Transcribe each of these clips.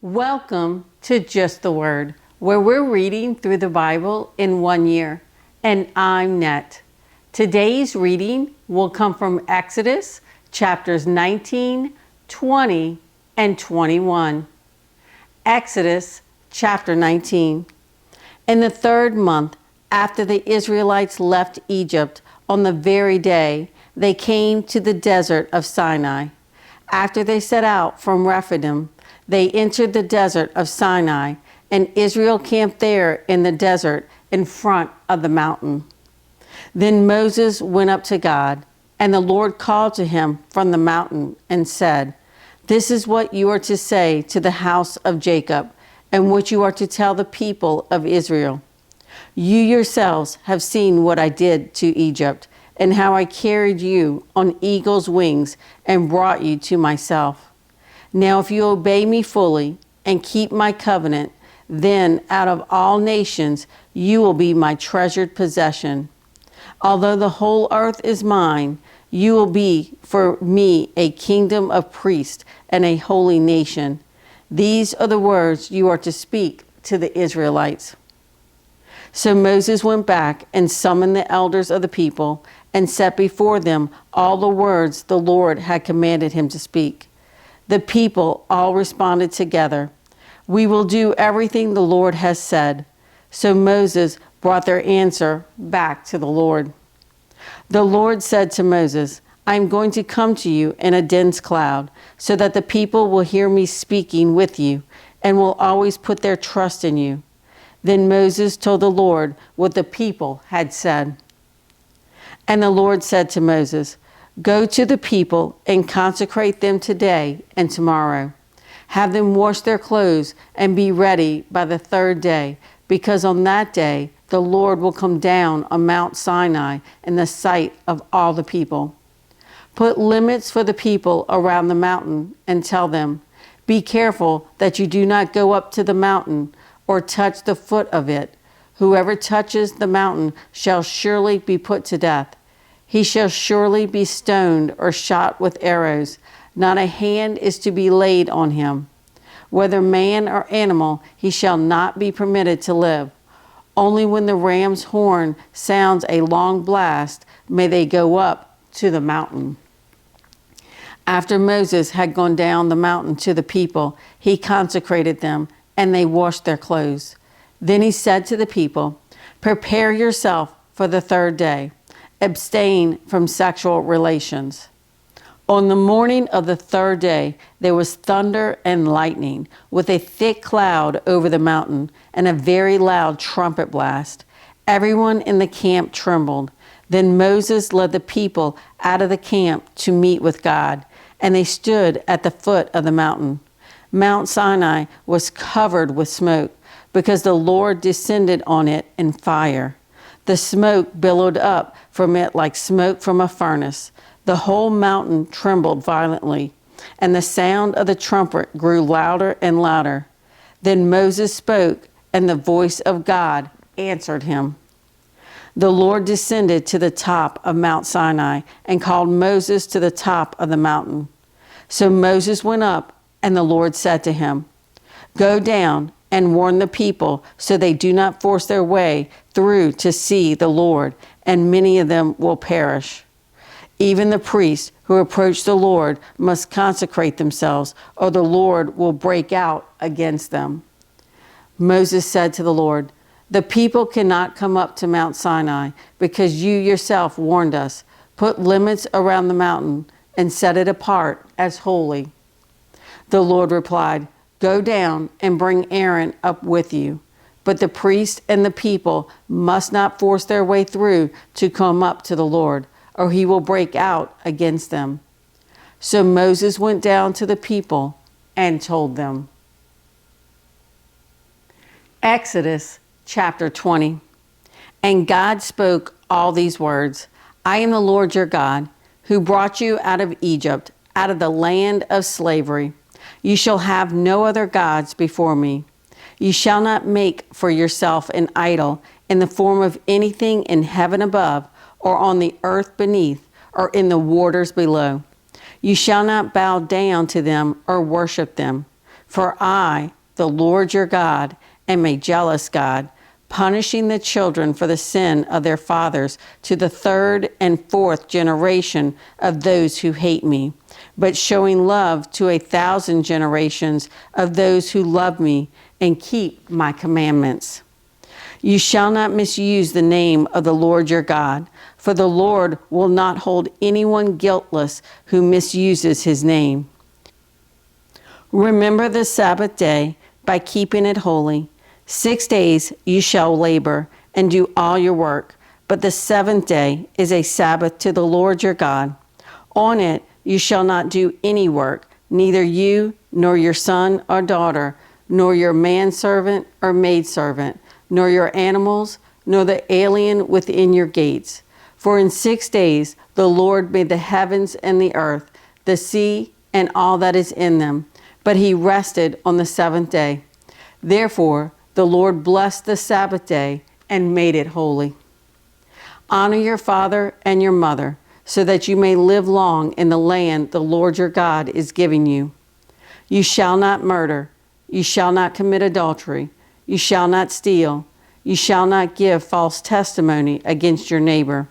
Welcome to Just the Word, where we're reading through the Bible in 1 year. And I'm Net. Today's reading will come from Exodus chapters 19, 20, and 21. Exodus chapter 19. In the 3rd month after the Israelites left Egypt, on the very day they came to the desert of Sinai. After they set out from Rephidim, they entered the desert of Sinai, and Israel camped there in the desert in front of the mountain. Then Moses went up to God, and the Lord called to him from the mountain and said, "This is what you are to say to the house of Jacob, and what you are to tell the people of Israel. You yourselves have seen what I did to Egypt, and how I carried you on eagle's wings and brought you to myself. Now if you obey me fully and keep my covenant, then out of all nations you will be my treasured possession. Although the whole earth is mine, you will be for me a kingdom of priests and a holy nation. These are the words you are to speak to the Israelites." So Moses went back and summoned the elders of the people and set before them all the words the Lord had commanded him to speak. The people all responded together, "We will do everything the Lord has said." So Moses brought their answer back to the Lord. The Lord said to Moses, "I am going to come to you in a dense cloud, so that the people will hear me speaking with you and will always put their trust in you." Then Moses told the Lord what the people had said. And the Lord said to Moses, "Go to the people and consecrate them today and tomorrow. Have them wash their clothes and be ready by the 3rd day, because on that day the Lord will come down on Mount Sinai in the sight of all the people. Put limits for the people around the mountain and tell them, 'Be careful that you do not go up to the mountain or touch the foot of it. Whoever touches the mountain shall surely be put to death. He shall surely be stoned or shot with arrows. Not a hand is to be laid on him. Whether man or animal, he shall not be permitted to live. Only when the ram's horn sounds a long blast may they go up to the mountain." After Moses had gone down the mountain to the people, he consecrated them, and they washed their clothes. Then he said to the people, "Prepare yourself for the 3rd day. Abstain from sexual relations." On the morning of the 3rd day, there was thunder and lightning, with a thick cloud over the mountain, and a very loud trumpet blast. Everyone in the camp trembled. Then Moses led the people out of the camp to meet with God, and they stood at the foot of the mountain. Mount Sinai was covered with smoke, because the Lord descended on it in fire. The smoke billowed up from it like smoke from a furnace. The whole mountain trembled violently, and the sound of the trumpet grew louder and louder. Then Moses spoke, and the voice of God answered him. The Lord descended to the top of Mount Sinai and called Moses to the top of the mountain. So Moses went up, and the Lord said to him, "Go down and warn the people, so they do not force their way through to see the Lord, and many of them will perish. Even the priests who approach the Lord must consecrate themselves, or the Lord will break out against them." Moses said to the Lord, "The people cannot come up to Mount Sinai, because you yourself warned us. Put limits around the mountain and set it apart as holy." The Lord replied, "Go down and bring Aaron up with you. But the priests and the people must not force their way through to come up to the Lord, or he will break out against them." So Moses went down to the people and told them. Exodus chapter 20. And God spoke all these words, "I am the Lord your God, who brought you out of Egypt, out of the land of slavery. You shall have no other gods before me. You shall not make for yourself an idol in the form of anything in heaven above, or on the earth beneath, or in the waters below. You shall not bow down to them or worship them. For I, the Lord your God, am a jealous God, punishing the children for the sin of their fathers to the third and fourth generation of those who hate me, but showing love to 1,000 generations of those who love me and keep my commandments. You shall not misuse the name of the Lord your God, for the Lord will not hold anyone guiltless who misuses his name. Remember the Sabbath day by keeping it holy. 6 days you shall labor and do all your work, but the seventh day is a Sabbath to the Lord your God. On it you shall not do any work, neither you nor your son or daughter, nor your manservant or maidservant, nor your animals, nor the alien within your gates. For in 6 days the Lord made the heavens and the earth, the sea, and all that is in them, but he rested on the seventh day. Therefore the Lord blessed the Sabbath day and made it holy. Honor your father and your mother, so that you may live long in the land the Lord your God is giving you. You shall not murder. You shall not commit adultery. You shall not steal. You shall not give false testimony against your neighbor.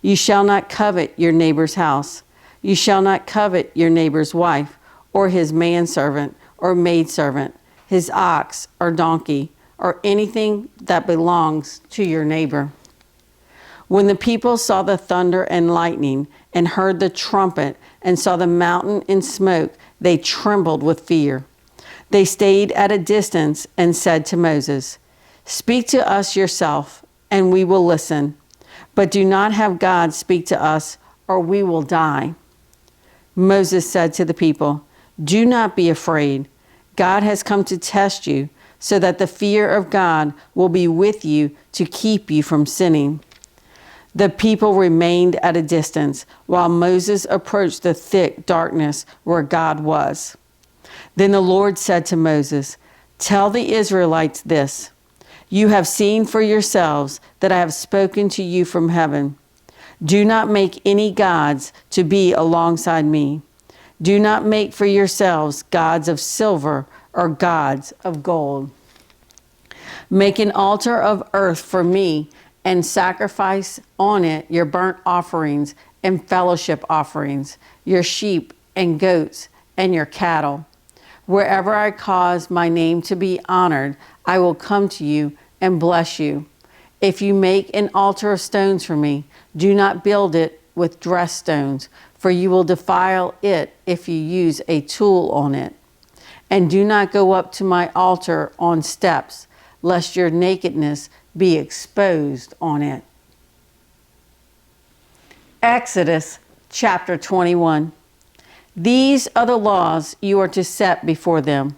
You shall not covet your neighbor's house. You shall not covet your neighbor's wife, or his manservant or maidservant, his ox or donkey, or anything that belongs to your neighbor. When the people saw the thunder and lightning, and heard the trumpet, and saw the mountain in smoke, they trembled with fear. They stayed at a distance and said to Moses, "Speak to us yourself, and we will listen. But do not have God speak to us, or we will die." Moses said to the people, "Do not be afraid. God has come to test you, so that the fear of God will be with you to keep you from sinning." The people remained at a distance while Moses approached the thick darkness where God was. Then the Lord said to Moses, "Tell the Israelites this: You have seen for yourselves that I have spoken to you from heaven. Do not make any gods to be alongside me. Do not make for yourselves gods of silver or gods of gold. Make an altar of earth for me and sacrifice on it your burnt offerings and fellowship offerings, your sheep and goats and your cattle. Wherever I cause my name to be honored, I will come to you and bless you. If you make an altar of stones for me, do not build it with dressed stones, for you will defile it if you use a tool on it. And do not go up to my altar on steps, lest your nakedness be exposed on it." Exodus chapter 21. These are the laws you are to set before them.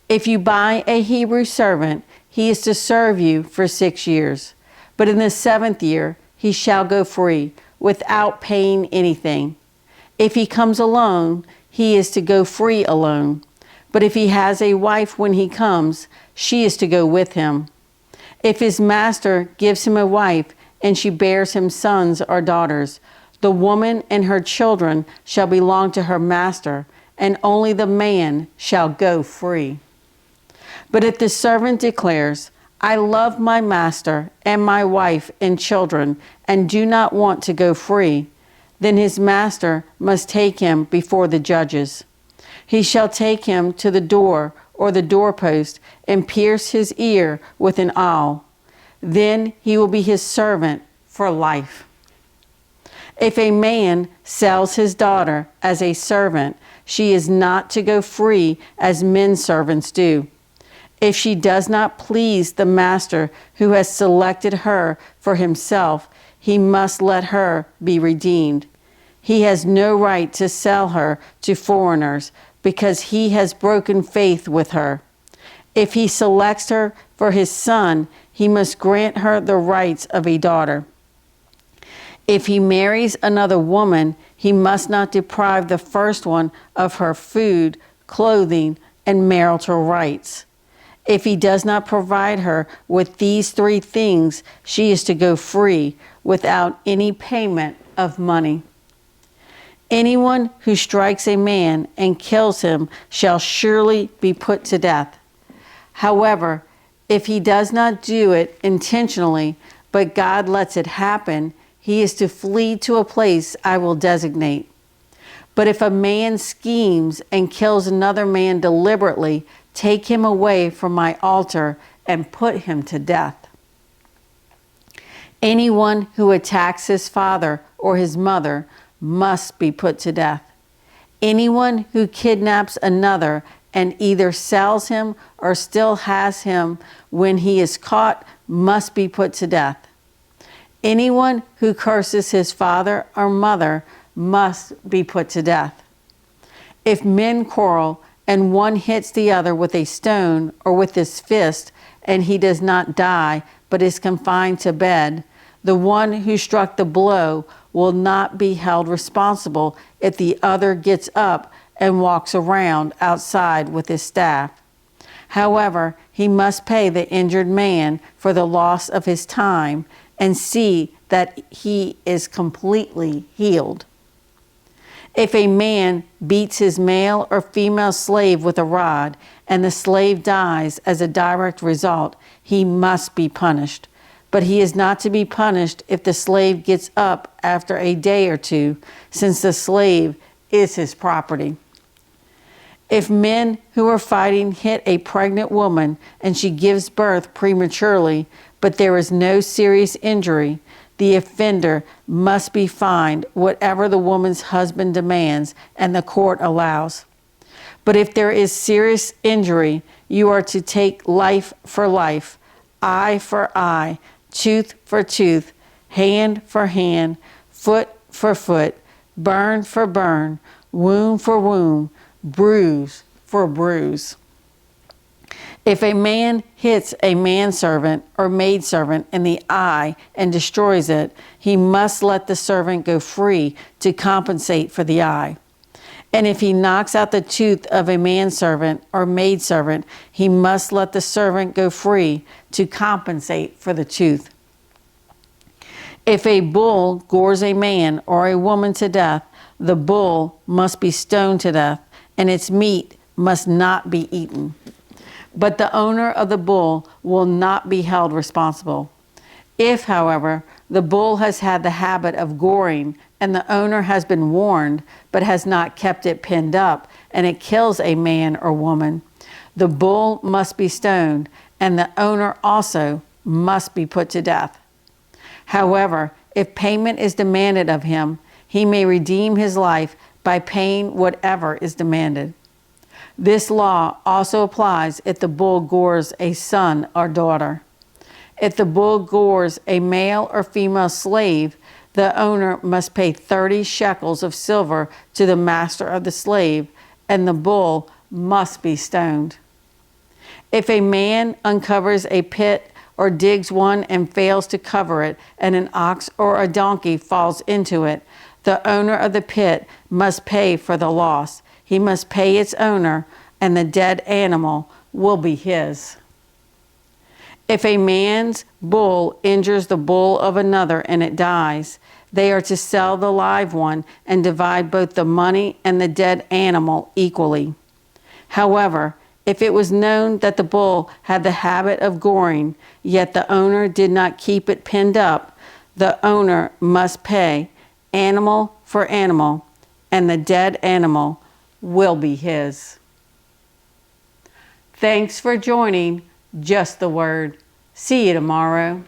If you buy a Hebrew servant, he is to serve you for 6 years. But in the 7th year, he shall go free, without paying anything. If he comes alone, he is to go free alone. But if he has a wife when he comes, she is to go with him. If his master gives him a wife, and she bears him sons or daughters, the woman and her children shall belong to her master, and only the man shall go free. But if the servant declares, "I love my master and my wife and children, and do not want to go free," then his master must take him before the judges. He shall take him to the door or the doorpost and pierce his ear with an awl. Then he will be his servant for life. If a man sells his daughter as a servant, she is not to go free as men servants do. If she does not please the master who has selected her for himself, he must let her be redeemed. He has no right to sell her to foreigners, because he has broken faith with her. If he selects her for his son, he must grant her the rights of a daughter. If he marries another woman, he must not deprive the first one of her food, clothing, and marital rights. If he does not provide her with these 3 things, she is to go free without any payment of money. Anyone who strikes a man and kills him shall surely be put to death. However, if he does not do it intentionally, but God lets it happen, he is to flee to a place I will designate. But if a man schemes and kills another man deliberately, take him away from my altar and put him to death. Anyone who attacks his father or his mother must be put to death. Anyone who kidnaps another and either sells him or still has him when he is caught must be put to death. Anyone who curses his father or mother must be put to death. If men quarrel and one hits the other with a stone or with his fist, and he does not die but is confined to bed, the one who struck the blow will not be held responsible if the other gets up and walks around outside with his staff. However, he must pay the injured man for the loss of his time and see that he is completely healed. If a man beats his male or female slave with a rod and the slave dies as a direct result, he must be punished. But he is not to be punished if the slave gets up after a day or two, since the slave is his property. If men who are fighting hit a pregnant woman and she gives birth prematurely, but there is no serious injury, the offender must be fined whatever the woman's husband demands and the court allows. But if there is serious injury, you are to take life for life, eye for eye, tooth for tooth, hand for hand, foot for foot, burn for burn, wound for wound, bruise for bruise. If a man hits a manservant or maidservant in the eye and destroys it, he must let the servant go free to compensate for the eye. And if he knocks out the tooth of a manservant or maidservant, he must let the servant go free to compensate for the tooth. If a bull gores a man or a woman to death, the bull must be stoned to death, and its meat must not be eaten. But the owner of the bull will not be held responsible. If, however, the bull has had the habit of goring and the owner has been warned but has not kept it pinned up and it kills a man or woman, the bull must be stoned and the owner also must be put to death. However, if payment is demanded of him, he may redeem his life by paying whatever is demanded. This law also applies if the bull gores a son or daughter. If the bull gores a male or female slave, the owner must pay 30 shekels of silver to the master of the slave, and the bull must be stoned. If a man uncovers a pit or digs one and fails to cover it, and an ox or a donkey falls into it, the owner of the pit must pay for the loss. He must pay its owner, and the dead animal will be his. If a man's bull injures the bull of another and it dies, they are to sell the live one and divide both the money and the dead animal equally. However, if it was known that the bull had the habit of goring, yet the owner did not keep it pinned up, the owner must pay animal for animal, and the dead animal will be his. Thanks for joining Just the Word. See you tomorrow.